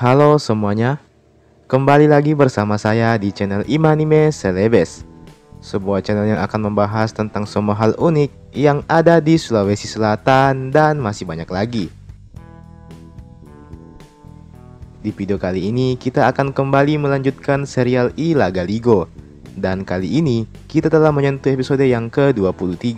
Halo semuanya, kembali lagi bersama saya di channel Imanime Celebes, sebuah channel yang akan membahas tentang semua hal unik yang ada di Sulawesi Selatan dan masih banyak lagi. Di video kali ini kita akan kembali melanjutkan serial I Laga Ligo, dan kali ini kita telah menyentuh episode yang ke-23.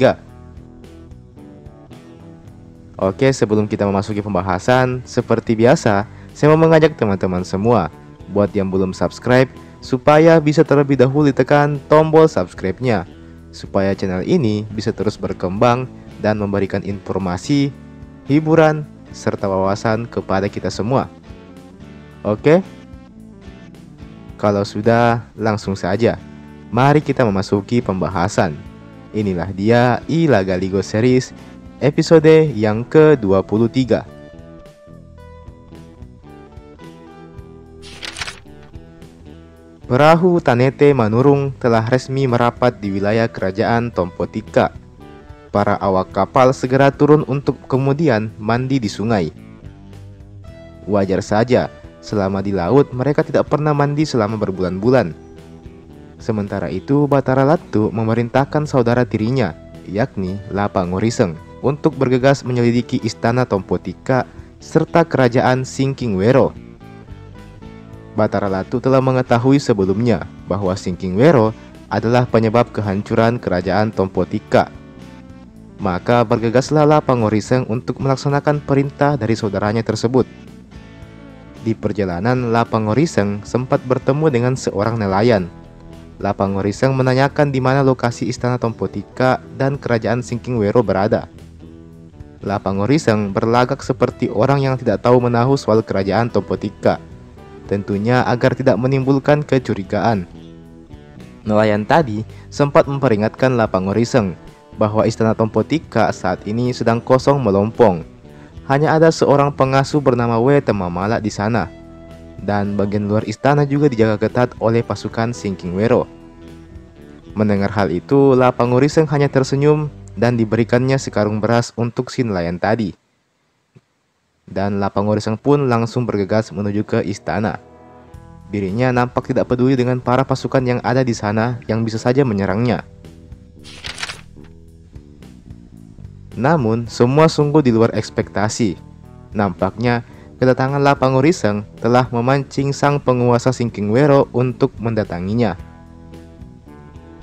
Oke, sebelum kita memasuki pembahasan, seperti biasa, saya mau mengajak teman-teman semua buat yang belum subscribe, supaya bisa terlebih dahulu tekan tombol subscribe-nya, supaya channel ini bisa terus berkembang dan memberikan informasi, hiburan, serta wawasan kepada kita semua. Oke? Kalau sudah, langsung saja. Mari kita memasuki pembahasan. Inilah dia I Laga Ligo Series episode yang ke-23. Perahu Tanete Manurung telah resmi merapat di wilayah kerajaan Tompotika. Para awak kapal segera turun untuk kemudian mandi di sungai. Wajar saja, selama di laut mereka tidak pernah mandi selama berbulan-bulan. Sementara itu Batara Latu memerintahkan saudara tirinya, yakni Lapa Ngoriseng, untuk bergegas menyelidiki istana Tompotika serta kerajaan Singkingwero. Batara Latu telah mengetahui sebelumnya bahwa Singkingwero adalah penyebab kehancuran kerajaan Tompotika. Maka bergegaslah Lapa Ngoriseng untuk melaksanakan perintah dari saudaranya tersebut. Di perjalanan, Lapa Ngoriseng sempat bertemu dengan seorang nelayan. Lapa Ngoriseng menanyakan di mana lokasi istana Tompotika dan kerajaan Singkingwero berada. Lapa Ngoriseng berlagak seperti orang yang tidak tahu menahu soal kerajaan Tompotika, tentunya agar tidak menimbulkan kecurigaan. Nelayan tadi sempat memperingatkan Lapa Ngoriseng bahwa istana Tompotika saat ini sedang kosong melompong. Hanya ada seorang pengasuh bernama Wetemamala di sana, dan bagian luar istana juga dijaga ketat oleh pasukan Singkingwero. Mendengar hal itu, Lapa Ngoriseng hanya tersenyum dan diberikannya sekarung beras untuk si nelayan tadi. Dan Lapa Ngoriseng pun langsung bergegas menuju ke istana. Dirinya nampak tidak peduli dengan para pasukan yang ada di sana yang bisa saja menyerangnya. Namun, semua sungguh di luar ekspektasi. Nampaknya, kedatangan Lapa Ngoriseng telah memancing sang penguasa Singkingwero untuk mendatanginya.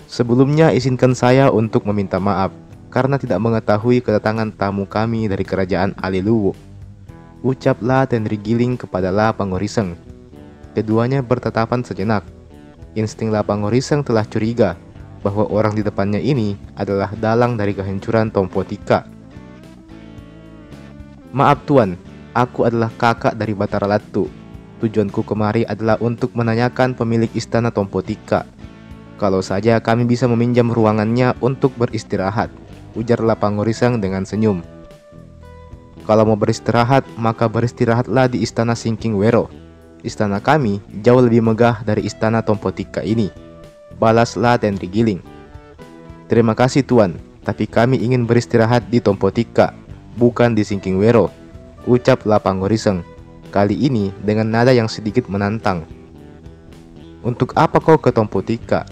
Sebelumnya, izinkan saya untuk meminta maaf karena tidak mengetahui kedatangan tamu kami dari kerajaan Aliluwu, ucap La Tenrigiling kepada Lapa Ngoriseng. Keduanya bertatapan sejenak. Insting Lapa Ngoriseng telah curiga bahwa orang di depannya ini adalah dalang dari kehancuran Tompotika. Maaf Tuan, aku adalah kakak dari Batara Latu. Tujuanku kemari adalah untuk menanyakan pemilik istana Tompotika. Kalau saja kami bisa meminjam ruangannya untuk beristirahat, ujar Lapa Ngoriseng dengan senyum. Kalau mau beristirahat, maka beristirahatlah di istana Singkingwero. Istana kami jauh lebih megah dari istana Tompotika ini, balas La Tenrigiling. Terima kasih Tuan, tapi kami ingin beristirahat di Tompotika, bukan di Singkingwero, ucap Lapa Ngoriseng, kali ini dengan nada yang sedikit menantang. Untuk apa kau ke Tompotika?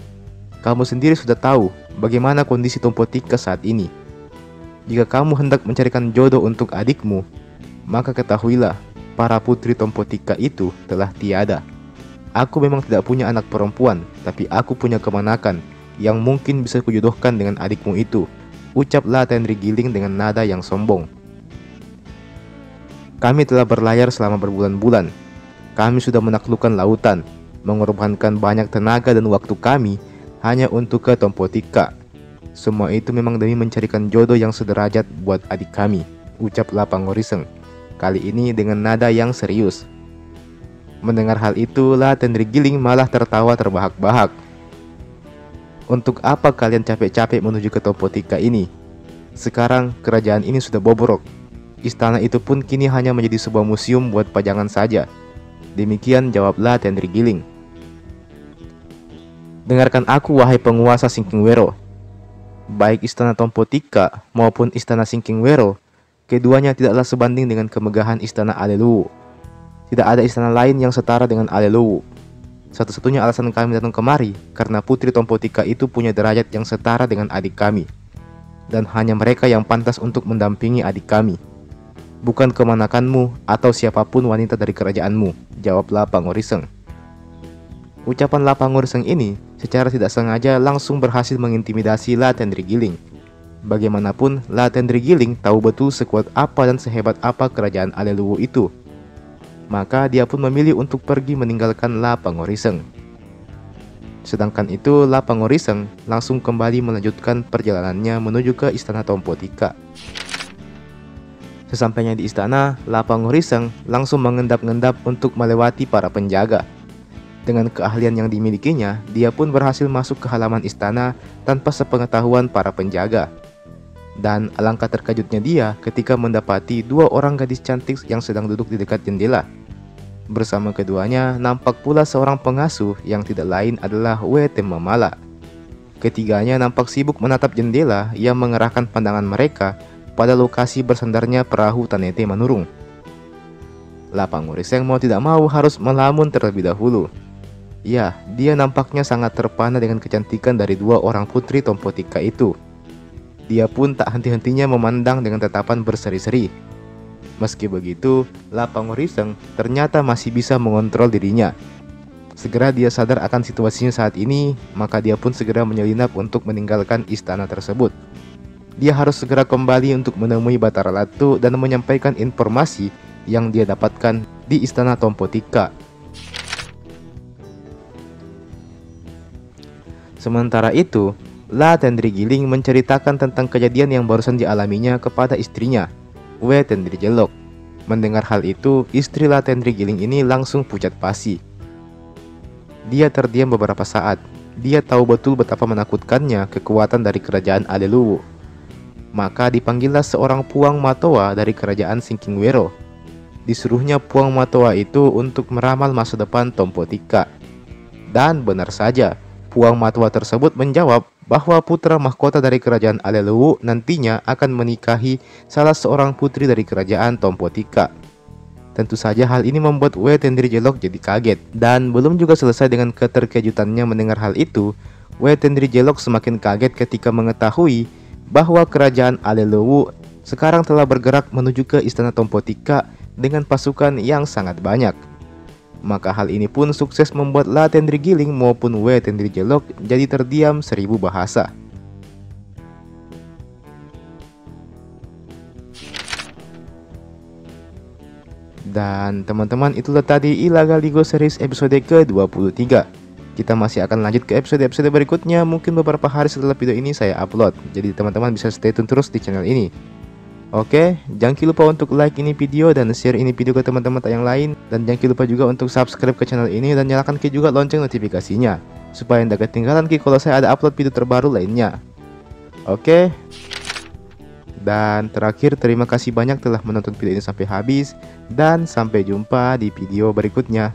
Kamu sendiri sudah tahu bagaimana kondisi Tompotika saat ini. Jika kamu hendak mencarikan jodoh untuk adikmu, maka ketahuilah, para putri Tompotika itu telah tiada. Aku memang tidak punya anak perempuan, tapi aku punya kemanakan yang mungkin bisa kujodohkan dengan adikmu itu, ucap La Tenrigiling dengan nada yang sombong. Kami telah berlayar selama berbulan-bulan. Kami sudah menaklukkan lautan, mengorbankan banyak tenaga dan waktu kami hanya untuk ke Tompotika. Semua itu memang demi mencarikan jodoh yang sederajat buat adik kami, ucap Lapa Ngoriseng, kali ini dengan nada yang serius. Mendengar hal itu, La Tenrigiling malah tertawa terbahak-bahak. Untuk apa kalian capek-capek menuju ke Tompotika ini? Sekarang kerajaan ini sudah bobrok. Istana itu pun kini hanya menjadi sebuah museum buat pajangan saja. Demikian jawab La Tenrigiling. Dengarkan aku wahai penguasa Singkingwero. Baik istana Tompotika maupun istana Singkingwero, keduanya tidaklah sebanding dengan kemegahan istana Aliluwu. Tidak ada istana lain yang setara dengan Aleluwu. Satu-satunya alasan kami datang kemari karena Putri Tompotika itu punya derajat yang setara dengan adik kami. Dan hanya mereka yang pantas untuk mendampingi adik kami. Bukan kemanakanmu atau siapapun wanita dari kerajaanmu, jawablah Pangoriseng. Ucapan La Pangoriseng ini secara tidak sengaja langsung berhasil mengintimidasi La Tendrigiling. Bagaimanapun, La Tendrigiling tahu betul sekuat apa dan sehebat apa kerajaan Aleluwu itu. Maka dia pun memilih untuk pergi meninggalkan La Pangoriseng. Sedangkan itu, La Pangoriseng langsung kembali melanjutkan perjalanannya menuju ke istana Tompotika. Sesampainya di istana, La Pangoriseng langsung mengendap-endap untuk melewati para penjaga. Dengan keahlian yang dimilikinya, dia pun berhasil masuk ke halaman istana tanpa sepengetahuan para penjaga. Dan alangkah terkejutnya dia ketika mendapati dua orang gadis cantik yang sedang duduk di dekat jendela. Bersama keduanya, nampak pula seorang pengasuh yang tidak lain adalah Wetemamala. Ketiganya nampak sibuk menatap jendela yang mengerahkan pandangan mereka pada lokasi bersandarnya perahu Tanete Manurung. La Pangoriseng mau tidak mau harus melamun terlebih dahulu. Ya, dia nampaknya sangat terpana dengan kecantikan dari dua orang putri Tompotika itu. Dia pun tak henti-hentinya memandang dengan tatapan berseri-seri. Meski begitu, La Pangoriseng ternyata masih bisa mengontrol dirinya. Segera dia sadar akan situasinya saat ini, maka dia pun segera menyelinap untuk meninggalkan istana tersebut. Dia harus segera kembali untuk menemui Batara Latu dan menyampaikan informasi yang dia dapatkan di istana Tompotika. Sementara itu, La Tendrigiling menceritakan tentang kejadian yang barusan dialaminya kepada istrinya, We Tendrijelok. Mendengar hal itu, istri La Tendrigiling ini langsung pucat pasi. Dia terdiam beberapa saat. Dia tahu betul betapa menakutkannya kekuatan dari kerajaan Aleluwu. Maka dipanggillah seorang Puang Matoa dari kerajaan Singkingwero. Disuruhnya Puang Matoa itu untuk meramal masa depan Tompotika. Dan benar saja, Puang Matoa tersebut menjawab bahwa putra mahkota dari kerajaan Aleluwu nantinya akan menikahi salah seorang putri dari kerajaan Tompotika. Tentu saja hal ini membuat We Tendrijelok jadi kaget. Dan belum juga selesai dengan keterkejutannya mendengar hal itu, We Tendrijelok semakin kaget ketika mengetahui bahwa kerajaan Aleluwu sekarang telah bergerak menuju ke istana Tompotika dengan pasukan yang sangat banyak. Maka hal ini pun sukses membuat La Tendrigiling maupun We Tendrijelok jadi terdiam 1000 bahasa. Dan teman-teman, itulah tadi Ilaga Ligo Series episode ke-23. Kita masih akan lanjut ke episode-episode berikutnya, mungkin beberapa hari setelah video ini saya upload. Jadi teman-teman bisa stay tune terus di channel ini. Oke, jangan lupa untuk like ini video dan share ini video ke teman-teman yang lain. Dan jangan lupa juga untuk subscribe ke channel ini dan nyalakan juga lonceng notifikasinya, supaya tidak ketinggalan kalau saya ada upload video terbaru lainnya. Oke. Dan terakhir, terima kasih banyak telah menonton video ini sampai habis. Dan sampai jumpa di video berikutnya.